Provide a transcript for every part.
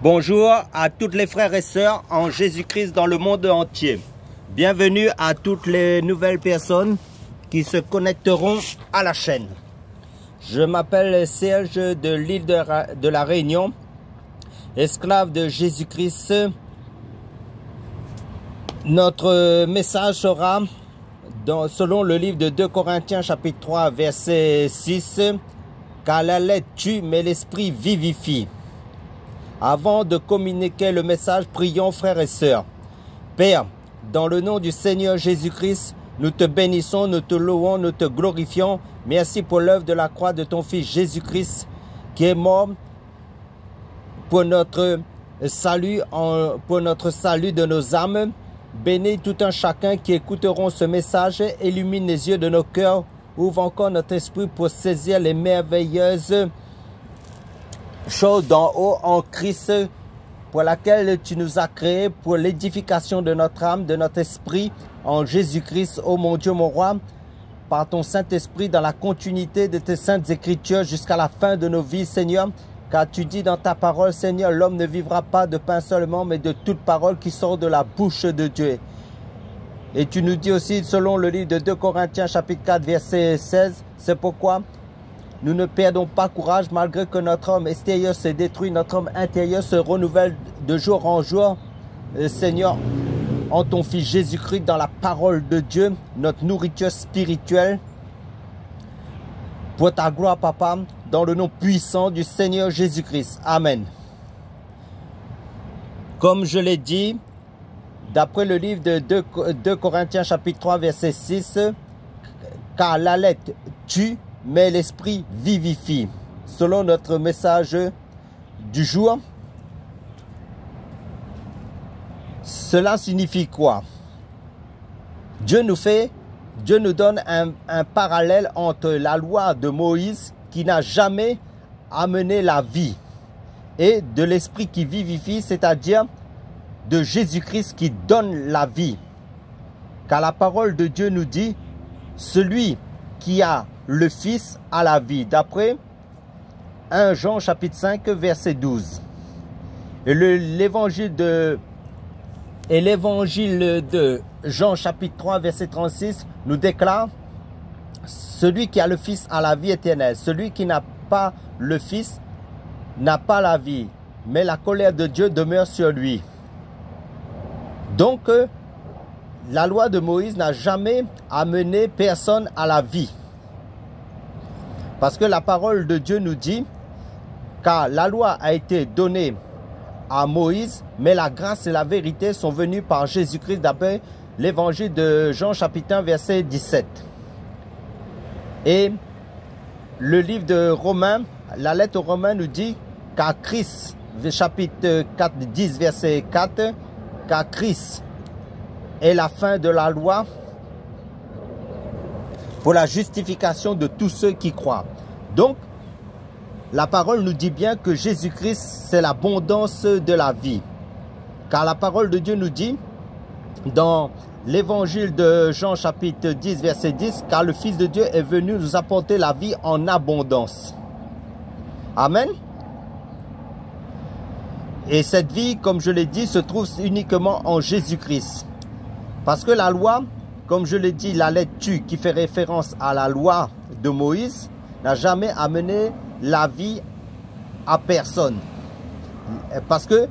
Bonjour à toutes les frères et sœurs en Jésus-Christ dans le monde entier. Bienvenue à toutes les nouvelles personnes qui se connecteront à la chaîne. Je m'appelle Serge de l'île de la Réunion, esclave de Jésus-Christ. Notre message sera selon le livre de 2 Corinthiens chapitre 3 verset 6, car la lettre tue mais l'esprit vivifie. Avant de communiquer le message, prions frères et sœurs. Père, dans le nom du Seigneur Jésus-Christ, nous te bénissons, nous te louons, nous te glorifions. Merci pour l'œuvre de la croix de ton Fils Jésus-Christ qui est mort pour notre salut de nos âmes. Bénis tout un chacun qui écouteront ce message, illumine les yeux de nos cœurs, ouvre encore notre esprit pour saisir les merveilleuses choses d'en haut en Christ, pour laquelle tu nous as créés, pour l'édification de notre âme, de notre esprit, en Jésus-Christ, ô mon Dieu, mon roi, par ton Saint-Esprit, dans la continuité de tes saintes écritures jusqu'à la fin de nos vies, Seigneur, car tu dis dans ta parole, Seigneur, l'homme ne vivra pas de pain seulement, mais de toute parole qui sort de la bouche de Dieu. Et tu nous dis aussi, selon le livre de 2 Corinthiens, chapitre 4, verset 16, c'est pourquoi nous ne perdons pas courage malgré que notre homme extérieur se détruit, notre homme intérieur se renouvelle de jour en jour. Seigneur, en ton Fils Jésus-Christ, dans la parole de Dieu, notre nourriture spirituelle, pour ta gloire, Papa, dans le nom puissant du Seigneur Jésus-Christ. Amen. Comme je l'ai dit, d'après le livre de 2 Corinthiens chapitre 3 verset 6, car la lettre tue, mais l'esprit vivifie. Selon notre message du jour, cela signifie quoi? Dieu nous donne un parallèle entre la loi de Moïse qui n'a jamais amené la vie et de l'esprit qui vivifie, c'est-à-dire de Jésus-Christ qui donne la vie. Car la parole de Dieu nous dit, celui qui a le Fils a la vie, d'après 1 Jean chapitre 5 verset 12. Et l'évangile de Jean chapitre 3 verset 36 nous déclare, celui qui a le Fils a la vie éternelle, celui qui n'a pas le Fils n'a pas la vie, mais la colère de Dieu demeure sur lui. Donc la loi de Moïse n'a jamais amené personne à la vie. Parce que la parole de Dieu nous dit, car la loi a été donnée à Moïse, mais la grâce et la vérité sont venues par Jésus-Christ, d'après l'évangile de Jean chapitre 1 verset 17. Et le livre de Romains, la lettre aux Romains nous dit, car Christ, chapitre 4, 10 verset 4, car Christ est la fin de la loi pour la justification de tous ceux qui croient. Donc, la parole nous dit bien que Jésus-Christ, c'est l'abondance de la vie. Car la parole de Dieu nous dit, dans l'évangile de Jean chapitre 10, verset 10, car le Fils de Dieu est venu nous apporter la vie en abondance. Amen. Et cette vie, comme je l'ai dit, se trouve uniquement en Jésus-Christ. Parce que la loi, comme je l'ai dit, la lettre tue qui fait référence à la loi de Moïse, n'a jamais amené la vie à personne. Parce que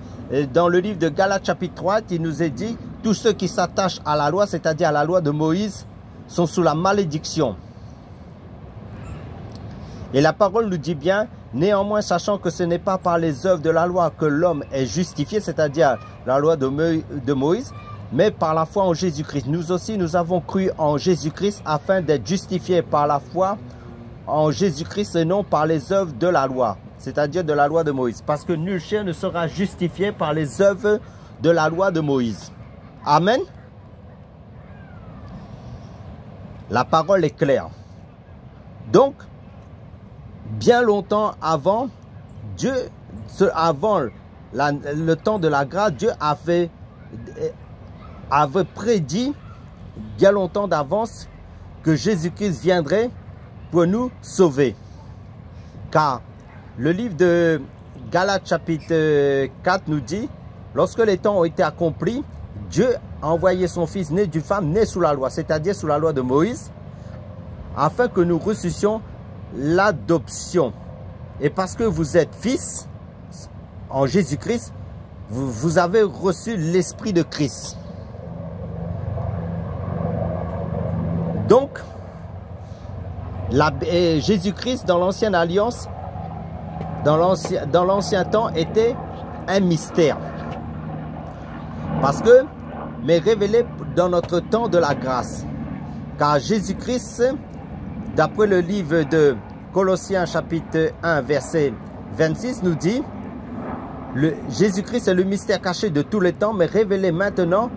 dans le livre de Galates chapitre 3, il nous est dit, tous ceux qui s'attachent à la loi, c'est-à-dire à la loi de Moïse, sont sous la malédiction. Et la parole nous dit bien, néanmoins sachant que ce n'est pas par les œuvres de la loi que l'homme est justifié, c'est-à-dire la loi de Moïse, mais par la foi en Jésus-Christ. Nous aussi, nous avons cru en Jésus-Christ afin d'être justifiés par la foi en Jésus-Christ et non par les œuvres de la loi, c'est-à-dire de la loi de Moïse. Parce que nul chien ne sera justifié par les œuvres de la loi de Moïse. Amen. La parole est claire. Donc, bien longtemps avant, le temps de la grâce, Dieu avait prédit bien longtemps d'avance que Jésus-Christ viendrait pour nous sauver. Car le livre de Galates chapitre 4 nous dit, lorsque les temps ont été accomplis, Dieu a envoyé son Fils né d'une femme née sous la loi, c'est-à-dire sous la loi de Moïse, afin que nous reçussions l'adoption. Et parce que vous êtes fils en Jésus-Christ, vous avez reçu l'Esprit de Christ. Donc, Jésus-Christ dans l'ancienne alliance, dans l'ancien temps, était un mystère. Parce que, mais révélé dans notre temps de la grâce. Car Jésus-Christ, d'après le livre de Colossiens chapitre 1 verset 26 nous dit, Jésus-Christ est le mystère caché de tous les temps, mais révélé maintenant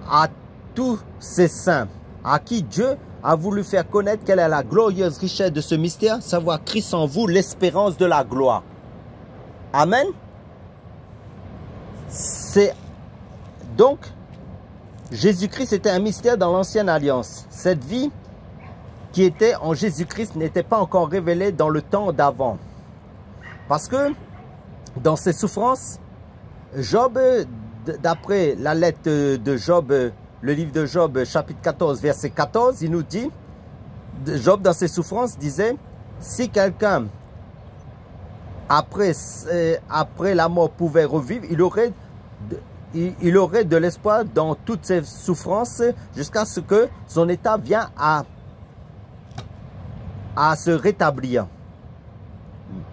à tous ses saints, à qui Dieu a voulu faire connaître quelle est la glorieuse richesse de ce mystère, savoir Christ en vous, l'espérance de la gloire. Amen. Donc, Jésus-Christ était un mystère dans l'ancienne alliance. Cette vie qui était en Jésus-Christ n'était pas encore révélée dans le temps d'avant. Parce que dans ses souffrances, Job, d'après la lettre de Job, le livre de Job, chapitre 14, verset 14, il nous dit, Job dans ses souffrances disait, si quelqu'un après la mort pouvait revivre, il aurait de l'espoir dans toutes ses souffrances jusqu'à ce que son état vienne à se rétablir.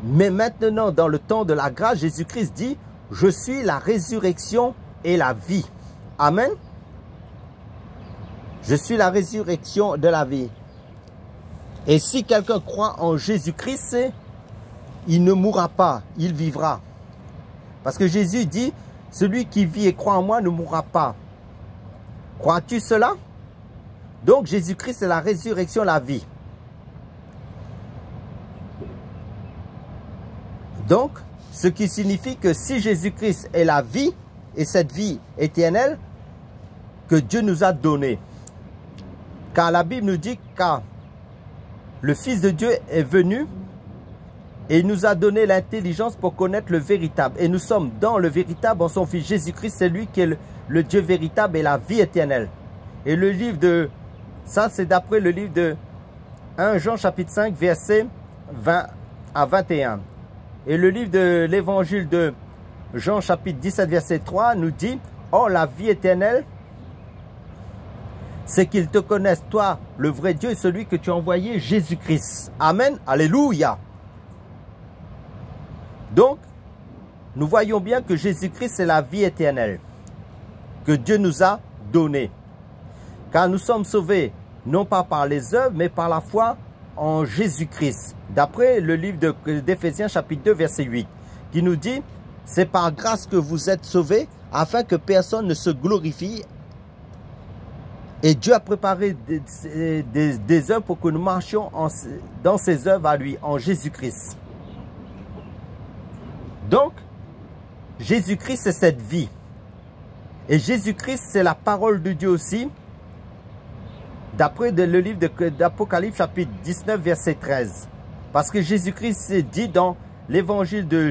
Mais maintenant, dans le temps de la grâce, Jésus-Christ dit, je suis la résurrection et la vie. Amen. Je suis la résurrection de la vie. Et si quelqu'un croit en Jésus-Christ, il ne mourra pas, il vivra. Parce que Jésus dit, celui qui vit et croit en moi ne mourra pas. Crois-tu cela? Donc Jésus-Christ est la résurrection, la vie. Donc, ce qui signifie que si Jésus-Christ est la vie, et cette vie éternelle, que Dieu nous a donnée. Car la Bible nous dit car le Fils de Dieu est venu et il nous a donné l'intelligence pour connaître le véritable. Et nous sommes dans le véritable en son Fils Jésus-Christ, c'est lui qui est le Dieu véritable et la vie éternelle. Et le livre de, ça c'est d'après le livre de 1 Jean chapitre 5 verset 20 à 21. Et le livre de l'évangile de Jean chapitre 17 verset 3 nous dit, oh la vie éternelle, c'est qu'ils te connaissent, toi, le vrai Dieu, et celui que tu as envoyé, Jésus-Christ. Amen. Alléluia. Donc, nous voyons bien que Jésus-Christ, c'est la vie éternelle que Dieu nous a donnée. Car nous sommes sauvés, non pas par les œuvres, mais par la foi en Jésus-Christ. D'après le livre d'Éphésiens, chapitre 2, verset 8, qui nous dit, c'est par grâce que vous êtes sauvés, afin que personne ne se glorifie. Et Dieu a préparé des œuvres pour que nous marchions dans ses œuvres à lui, en Jésus-Christ. Donc, Jésus-Christ, c'est cette vie. Et Jésus-Christ, c'est la parole de Dieu aussi. D'après le livre d'Apocalypse, chapitre 19, verset 13. Parce que Jésus-Christ dit dans l'évangile de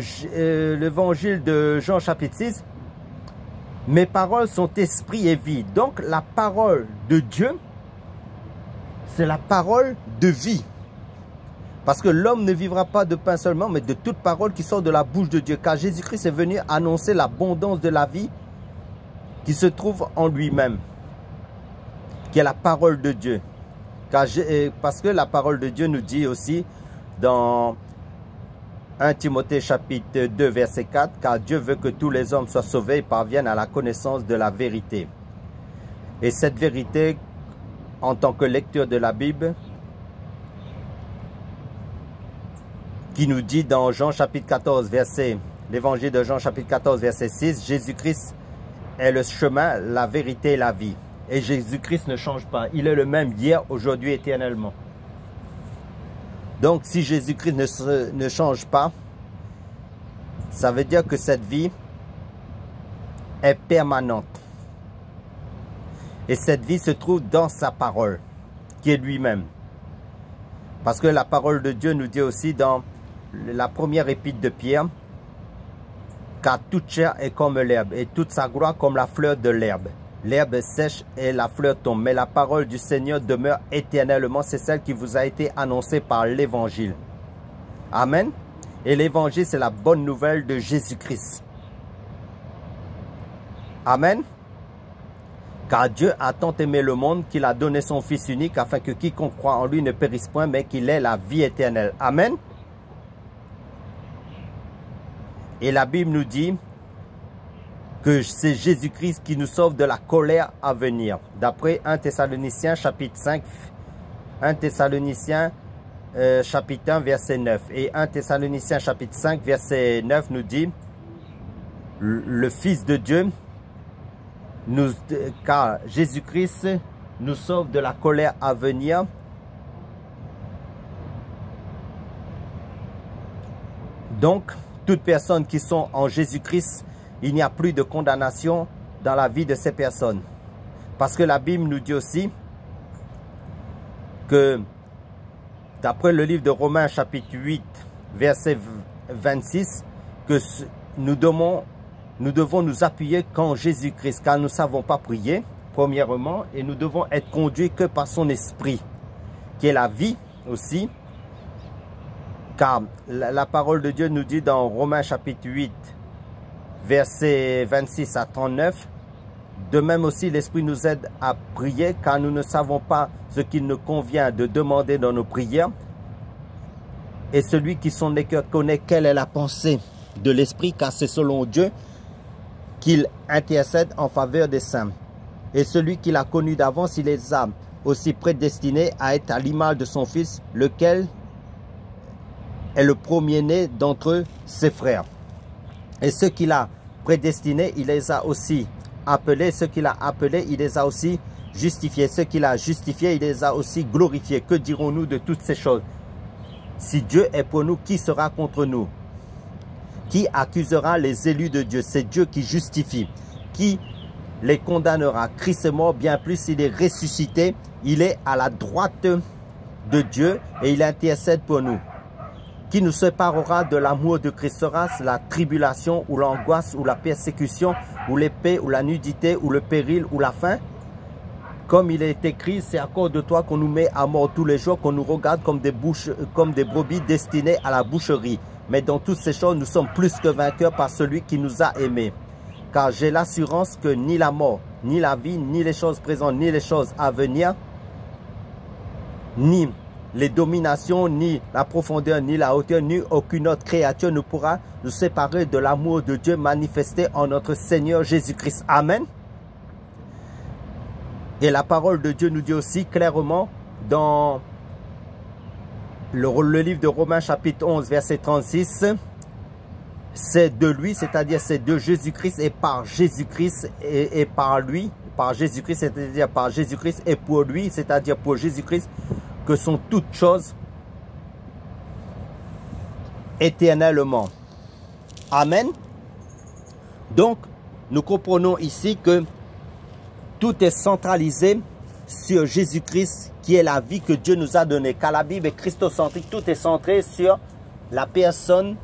Jean, chapitre 6, mes paroles sont esprit et vie. Donc, la parole de Dieu, c'est la parole de vie. Parce que l'homme ne vivra pas de pain seulement, mais de toute parole qui sort de la bouche de Dieu. Car Jésus-Christ est venu annoncer l'abondance de la vie qui se trouve en lui-même, qui est la parole de Dieu. Parce que la parole de Dieu nous dit aussi dans 1 Timothée chapitre 2 verset 4, car Dieu veut que tous les hommes soient sauvés et parviennent à la connaissance de la vérité. Et cette vérité, en tant que lecteur de la Bible, qui nous dit dans Jean chapitre 14 verset, l'évangile de Jean chapitre 14 verset 6, Jésus-Christ est le chemin, la vérité et la vie. Et Jésus-Christ ne change pas. Il est le même hier, aujourd'hui, éternellement. Donc, si Jésus-Christ ne change pas, ça veut dire que cette vie est permanente. Et cette vie se trouve dans sa parole, qui est lui-même. Parce que la parole de Dieu nous dit aussi dans la première épître de Pierre, Car toute chair est comme l'herbe, et toute sa gloire comme la fleur de l'herbe. L'herbe sèche et la fleur tombe, mais la parole du Seigneur demeure éternellement. C'est celle qui vous a été annoncée par l'Évangile. Amen. Et l'Évangile, c'est la bonne nouvelle de Jésus-Christ. Amen. Car Dieu a tant aimé le monde qu'il a donné son Fils unique afin que quiconque croit en lui ne périsse point, mais qu'il ait la vie éternelle. Amen. Et la Bible nous dit que c'est Jésus-Christ qui nous sauve de la colère à venir. D'après 1 Thessaloniciens chapitre 5, 1 Thessaloniciens chapitre 1 verset 9. Et 1 Thessaloniciens chapitre 5 verset 9 nous dit, le Fils de Dieu, car Jésus-Christ nous sauve de la colère à venir. Donc, toutes personnes qui sont en Jésus-Christ, il n'y a plus de condamnation dans la vie de ces personnes. Parce que la Bible nous dit aussi que, d'après le livre de Romains chapitre 8, verset 26, que nous devons nous appuyer qu'en Jésus-Christ, car nous ne savons pas prier, premièrement, et nous devons être conduits que par son esprit, qui est la vie aussi. Car la parole de Dieu nous dit dans Romains chapitre 8, versets 26 à 39, de même aussi l'Esprit nous aide à prier, car nous ne savons pas ce qu'il nous convient de demander dans nos prières. Et celui qui sonde les cœurs connaît quelle est la pensée de l'Esprit, car c'est selon Dieu qu'il intercède en faveur des saints. Et celui qui l'a connu d'avance, il les a aussi prédestinés à être à l'image de son Fils, lequel est le premier-né d'entre ses frères. Et ceux qu'il a prédestinés, il les a aussi appelés. Ceux qu'il a appelés, il les a aussi justifiés. Ceux qu'il a justifiés, il les a aussi glorifiés. Que dirons-nous de toutes ces choses? Si Dieu est pour nous, qui sera contre nous? Qui accusera les élus de Dieu? C'est Dieu qui justifie. Qui les condamnera? Christ est mort, bien plus, il est ressuscité. Il est à la droite de Dieu et il intercède pour nous. Qui nous séparera de l'amour de Christ? Sera-ce la tribulation ou l'angoisse ou la persécution ou l'épée ou la nudité ou le péril ou la faim? Comme il est écrit, c'est à cause de toi qu'on nous met à mort tous les jours, qu'on nous regarde comme des brebis destinées à la boucherie. Mais dans toutes ces choses, nous sommes plus que vainqueurs par celui qui nous a aimés. Car j'ai l'assurance que ni la mort, ni la vie, ni les choses présentes, ni les choses à venir, ni les dominations, ni la profondeur, ni la hauteur, ni aucune autre créature ne pourra nous séparer de l'amour de Dieu manifesté en notre Seigneur Jésus-Christ. Amen. Et la parole de Dieu nous dit aussi clairement dans le livre de Romains chapitre 11 verset 36, c'est de lui, c'est-à-dire c'est de Jésus-Christ et par Jésus-Christ et par lui, par Jésus-Christ, c'est-à-dire par Jésus-Christ et pour lui, c'est-à-dire pour Jésus-Christ, que sont toutes choses éternellement. Amen. Donc, nous comprenons ici que tout est centralisé sur Jésus-Christ qui est la vie que Dieu nous a donnée. Car la Bible est christocentrique, tout est centré sur la personne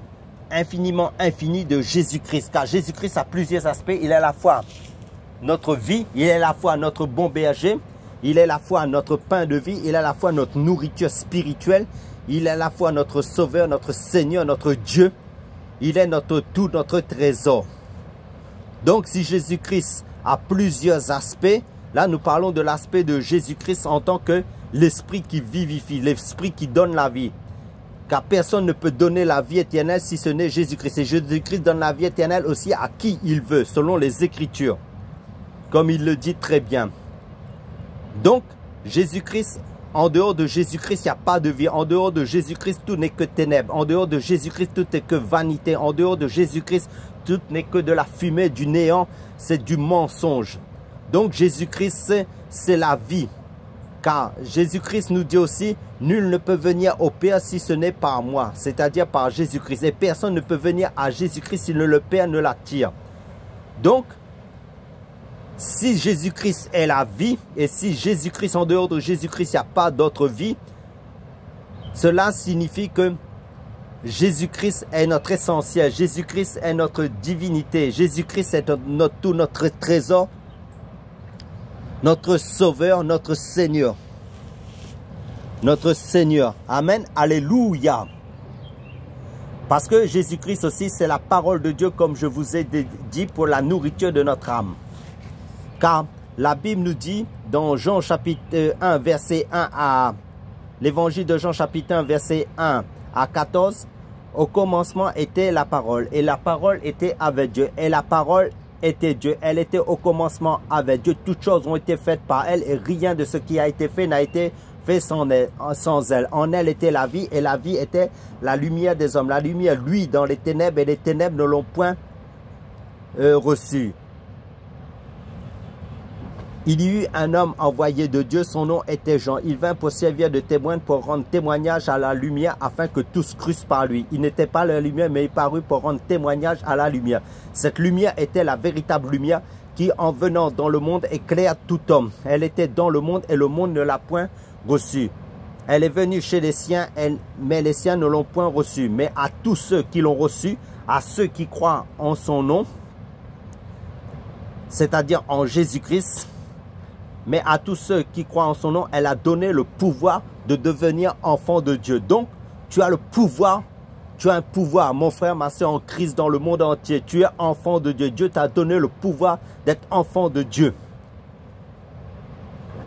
infiniment infinie de Jésus-Christ. Car Jésus-Christ a plusieurs aspects. Il est à la fois notre vie, il est à la fois notre bon berger, il est à la fois notre pain de vie, il est à la fois notre nourriture spirituelle, il est à la fois notre sauveur, notre Seigneur, notre Dieu. Il est notre tout, notre trésor. Donc si Jésus-Christ a plusieurs aspects, là nous parlons de l'aspect de Jésus-Christ en tant que l'esprit qui vivifie, l'esprit qui donne la vie. Car personne ne peut donner la vie éternelle si ce n'est Jésus-Christ. Et Jésus-Christ donne la vie éternelle aussi à qui il veut, selon les Écritures. Comme il le dit très bien. Donc, Jésus-Christ, en dehors de Jésus-Christ, il n'y a pas de vie. En dehors de Jésus-Christ, tout n'est que ténèbres. En dehors de Jésus-Christ, tout n'est que vanité. En dehors de Jésus-Christ, tout n'est que de la fumée, du néant. C'est du mensonge. Donc, Jésus-Christ, c'est la vie. Car Jésus-Christ nous dit aussi, nul ne peut venir au Père si ce n'est par moi, c'est-à-dire par Jésus-Christ. Et personne ne peut venir à Jésus-Christ si le Père ne l'attire. Donc, si Jésus-Christ est la vie, et si Jésus-Christ, en dehors de Jésus-Christ, il n'y a pas d'autre vie, cela signifie que Jésus-Christ est notre essentiel. Jésus-Christ est notre divinité. Jésus-Christ est tout notre trésor, notre Sauveur, notre Seigneur. Notre Seigneur. Amen. Alléluia. Parce que Jésus-Christ aussi, c'est la parole de Dieu, comme je vous ai dit, pour la nourriture de notre âme. Car la Bible nous dit, dans Jean chapitre 1, verset 1 à... L'évangile de Jean chapitre 1, verset 1 à 14, au commencement était la parole, et la parole était avec Dieu, et la parole était Dieu. Elle était au commencement avec Dieu. Toutes choses ont été faites par elle, et rien de ce qui a été fait n'a été fait sans elle. En elle était la vie, et la vie était la lumière des hommes. La lumière, lui, dans les ténèbres, et les ténèbres ne l'ont point reçue. Il y eut un homme envoyé de Dieu, son nom était Jean. Il vint pour servir de témoin, pour rendre témoignage à la lumière, afin que tous crussent par lui. Il n'était pas la lumière, mais il parut pour rendre témoignage à la lumière. Cette lumière était la véritable lumière qui, en venant dans le monde, éclaire tout homme. Elle était dans le monde et le monde ne l'a point reçue. Elle est venue chez les siens, mais les siens ne l'ont point reçue. Mais à tous ceux qui l'ont reçue, à ceux qui croient en son nom, c'est-à-dire en Jésus-Christ, mais à tous ceux qui croient en son nom, elle a donné le pouvoir de devenir enfant de Dieu. Donc, tu as le pouvoir, tu as un pouvoir, mon frère, ma soeur en Christ dans le monde entier. Tu es enfant de Dieu. Dieu t'a donné le pouvoir d'être enfant de Dieu.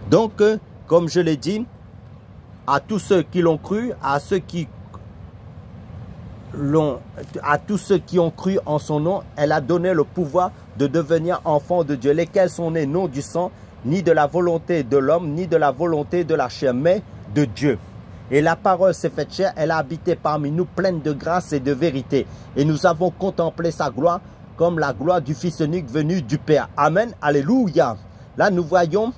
Donc, comme je l'ai dit, à tous ceux qui l'ont cru, à tous ceux qui ont cru en son nom, elle a donné le pouvoir de devenir enfant de Dieu, lesquels sont nés non du sang, ni de la volonté de l'homme, ni de la volonté de la chair, mais de Dieu. Et la parole s'est faite chair, elle a habité parmi nous, pleine de grâce et de vérité. Et nous avons contemplé sa gloire, comme la gloire du Fils unique venu du Père. Amen, alléluia. Là, nous voyons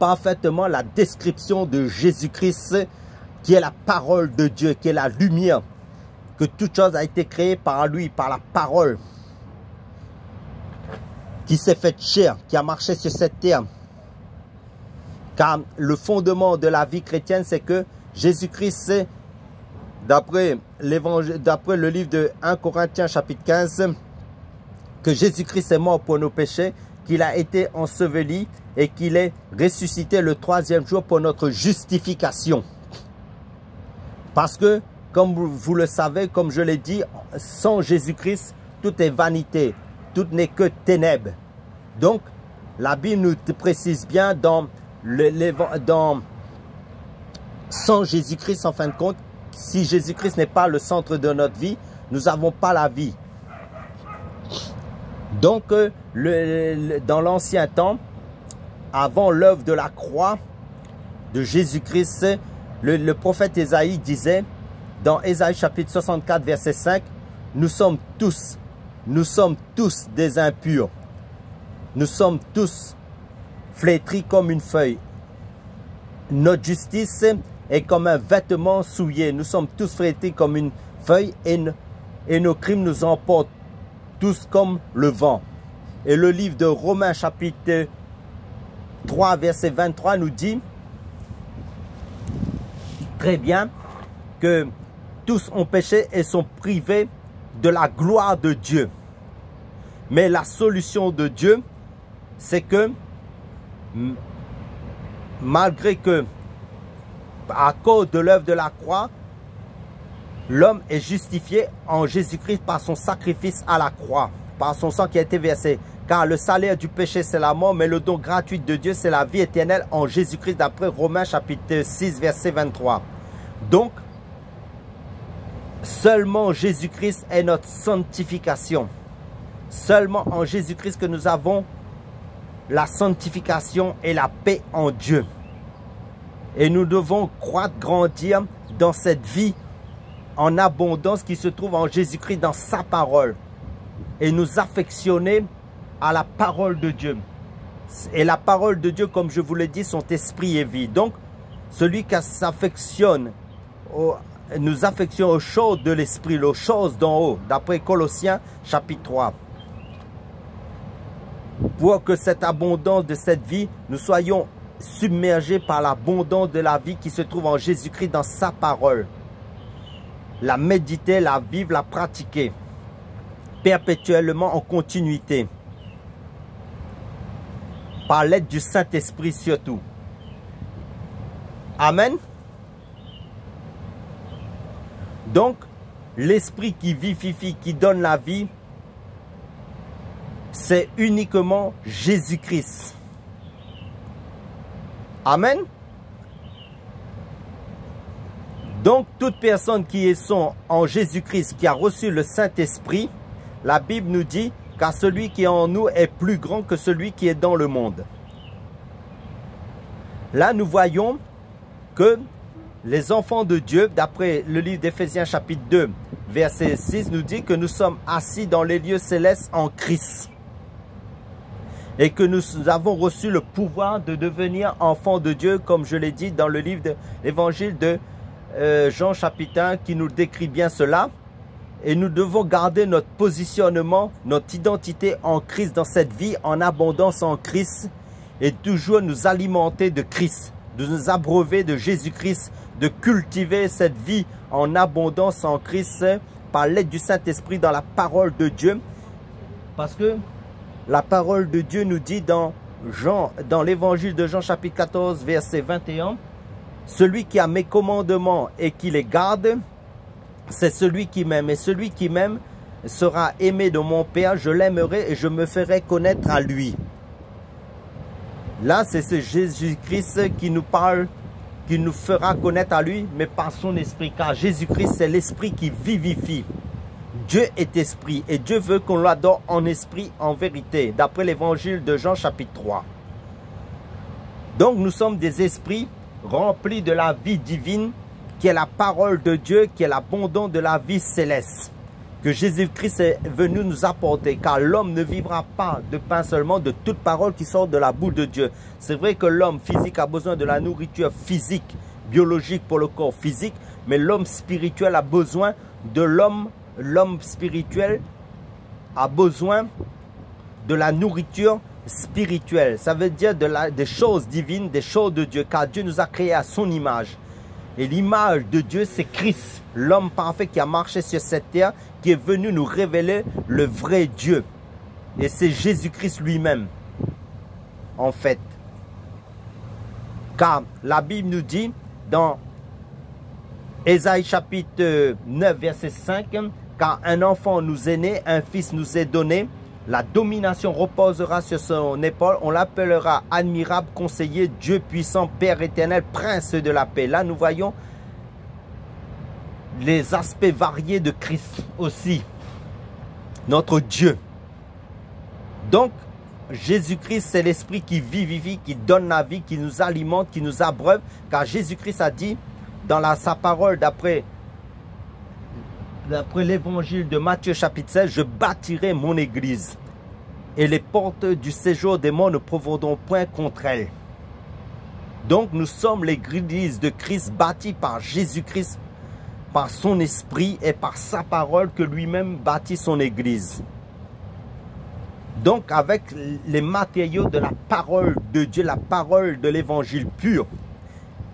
parfaitement la description de Jésus-Christ, qui est la parole de Dieu, qui est la lumière, que toute chose a été créée par lui, par la parole, qui s'est fait chair, qui a marché sur cette terre. Car le fondement de la vie chrétienne, c'est que Jésus-Christ, d'après le livre de 1 Corinthiens chapitre 15, que Jésus-Christ est mort pour nos péchés, qu'il a été enseveli et qu'il est ressuscité le troisième jour pour notre justification. Parce que, comme vous le savez, comme je l'ai dit, sans Jésus-Christ, tout est vanité. Tout n'est que ténèbres. Donc, la Bible nous précise bien sans Jésus-Christ, en fin de compte, si Jésus-Christ n'est pas le centre de notre vie, nous n'avons pas la vie. Donc, dans l'ancien temps, avant l'œuvre de la croix de Jésus-Christ, le prophète Ésaïe disait, dans Ésaïe chapitre 64, verset 5, nous sommes tous des impurs. Nous sommes tous flétris comme une feuille. Notre justice est comme un vêtement souillé. Nous sommes tous flétris comme une feuille et nos crimes nous emportent tous comme le vent. Et le livre de Romains chapitre 3 verset 23 nous dit très bien que tous ont péché et sont privés de la gloire de Dieu. Mais la solution de Dieu, c'est que malgré que, à cause de l'œuvre de la croix, l'homme est justifié en Jésus-Christ par son sacrifice à la croix, par son sang qui a été versé. Car le salaire du péché, c'est la mort, mais le don gratuit de Dieu, c'est la vie éternelle en Jésus-Christ, d'après Romains chapitre 6, verset 23. Donc, seulement Jésus-Christ est notre sanctification. Seulement en Jésus-Christ que nous avons la sanctification et la paix en Dieu. Et nous devons croître, grandir dans cette vie en abondance qui se trouve en Jésus-Christ, dans sa parole. Et nous affectionner à la parole de Dieu. Et la parole de Dieu, comme je vous l'ai dit, son esprit est vie. Donc, celui qui s'affectionne, nous affectionnons aux choses de l'esprit, aux choses d'en haut, d'après Colossiens chapitre 3. Pour que cette abondance de cette vie, nous soyons submergés par l'abondance de la vie qui se trouve en Jésus-Christ dans sa parole. la méditer, la vivre, la pratiquer perpétuellement en continuité. Par l'aide du Saint-Esprit surtout. Amen. Donc, l'Esprit qui vivifie, qui donne la vie, c'est uniquement Jésus-Christ. Amen. Donc, toute personne qui est en Jésus-Christ, qui a reçu le Saint-Esprit, la Bible nous dit car celui qui est en nous est plus grand que celui qui est dans le monde. Là, nous voyons que les enfants de Dieu, d'après le livre d'Éphésiens chapitre 2, verset 6, nous dit que nous sommes assis dans les lieux célestes en Christ. Et que nous avons reçu le pouvoir de devenir enfants de Dieu, comme je l'ai dit dans le livre de l'évangile de Jean chapitre 1, qui nous décrit bien cela. Et nous devons garder notre positionnement, notre identité en Christ dans cette vie, en abondance en Christ. Et toujours nous alimenter de Christ, de nous abreuver de Jésus-Christ, de cultiver cette vie en abondance en Christ par l'aide du Saint-Esprit dans la parole de Dieu. Parce que la parole de Dieu nous dit dans l'évangile de Jean chapitre 14 verset 21, « Celui qui a mes commandements et qui les garde, c'est celui qui m'aime. Et celui qui m'aime sera aimé de mon Père. Je l'aimerai et je me ferai connaître à lui. » Là, c'est ce Jésus-Christ qui nous parle, qui nous fera connaître à lui, mais par son esprit. Car Jésus-Christ, c'est l'esprit qui vivifie. Dieu est esprit et Dieu veut qu'on l'adore en esprit, en vérité, d'après l'évangile de Jean chapitre 3. Donc, nous sommes des esprits remplis de la vie divine, qui est la parole de Dieu, qui est l'abondance de la vie céleste, que Jésus-Christ est venu nous apporter, car l'homme ne vivra pas de pain seulement, de toute parole qui sort de la bouche de Dieu. C'est vrai que l'homme physique a besoin de la nourriture physique, biologique pour le corps physique, mais l'homme spirituel a besoin de l'homme spirituel a besoin de la nourriture spirituelle. Ça veut dire des choses divines, des choses de Dieu, car Dieu nous a créés à son image. Et l'image de Dieu, c'est Christ, l'homme parfait qui a marché sur cette terre, qui est venu nous révéler le vrai Dieu. Et c'est Jésus-Christ lui-même, en fait. Car la Bible nous dit, dans Ésaïe chapitre 9, verset 5, « Car un enfant nous est né, un fils nous est donné, la domination reposera sur son épaule. On l'appellera admirable, conseiller, Dieu puissant, Père éternel, prince de la paix. » Là, nous voyons les aspects variés de Christ aussi. Notre Dieu. Donc, Jésus-Christ, c'est l'esprit qui vivifie, qui donne la vie, qui nous alimente, qui nous abreuve. Car Jésus-Christ a dit dans sa parole, d'après l'évangile de Matthieu chapitre 16, « Je bâtirai mon église, et les portes du séjour des morts ne prévaudront point contre elle. » Donc nous sommes l'église de Christ bâtie par Jésus-Christ, par son esprit et par sa parole, que lui-même bâtit son église. Donc avec les matériaux de la parole de Dieu, la parole de l'évangile pur,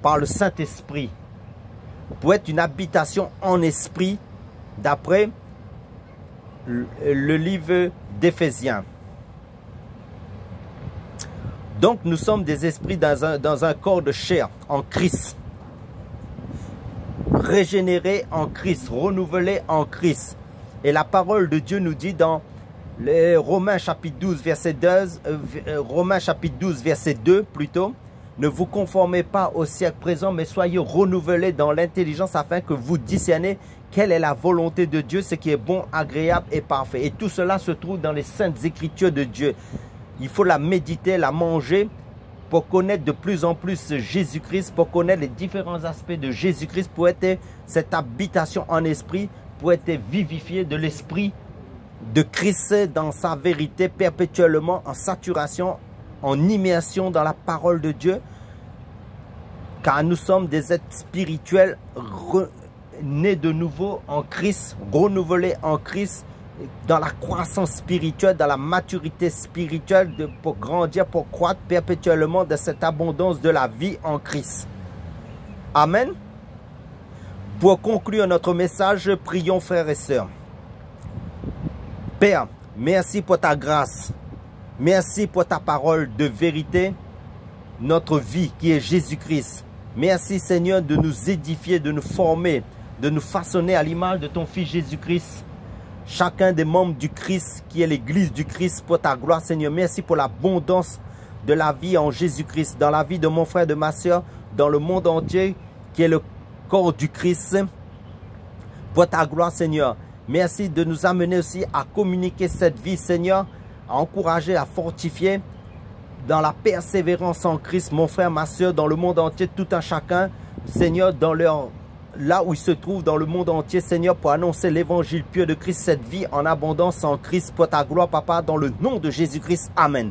par le Saint-Esprit, pour être une habitation en esprit, d'après le livre d'Éphésiens. Donc nous sommes des esprits dans un corps de chair, en Christ. Régénérés en Christ, renouvelés en Christ. Et la parole de Dieu nous dit dans Romains chapitre 12, verset 2 plutôt, « Ne vous conformez pas au siècle présent, mais soyez renouvelés dans l'intelligence afin que vous discerniez quelle est la volonté de Dieu, ce qui est bon, agréable et parfait. » Et tout cela se trouve dans les saintes écritures de Dieu. Il faut la méditer, la manger pour connaître de plus en plus Jésus-Christ, pour connaître les différents aspects de Jésus-Christ, pour être cette habitation en esprit, pour être vivifié de l'esprit de Christ dans sa vérité perpétuellement, en saturation, en immersion dans la parole de Dieu, car nous sommes des êtres spirituels nés de nouveau en Christ, renouvelés en Christ, dans la croissance spirituelle, dans la maturité spirituelle, pour grandir, pour croître perpétuellement de cette abondance de la vie en Christ. Amen. Pour conclure notre message, prions frères et sœurs. Père, merci pour ta grâce. Merci pour ta parole de vérité, notre vie qui est Jésus-Christ. Merci Seigneur de nous édifier, de nous former, de nous façonner à l'image de ton Fils Jésus-Christ. Chacun des membres du Christ qui est l'église du Christ pour ta gloire Seigneur. Merci pour l'abondance de la vie en Jésus-Christ, dans la vie de mon frère, de ma soeur, dans le monde entier qui est le corps du Christ. Pour ta gloire Seigneur. Merci de nous amener aussi à communiquer cette vie Seigneur, à encourager, à fortifier dans la persévérance en Christ, mon frère, ma soeur, dans le monde entier, tout un chacun, Seigneur, là où ils se trouvent dans le monde entier, Seigneur, pour annoncer l'évangile pieux de Christ, cette vie en abondance en Christ, pour ta gloire, Papa, dans le nom de Jésus-Christ. Amen.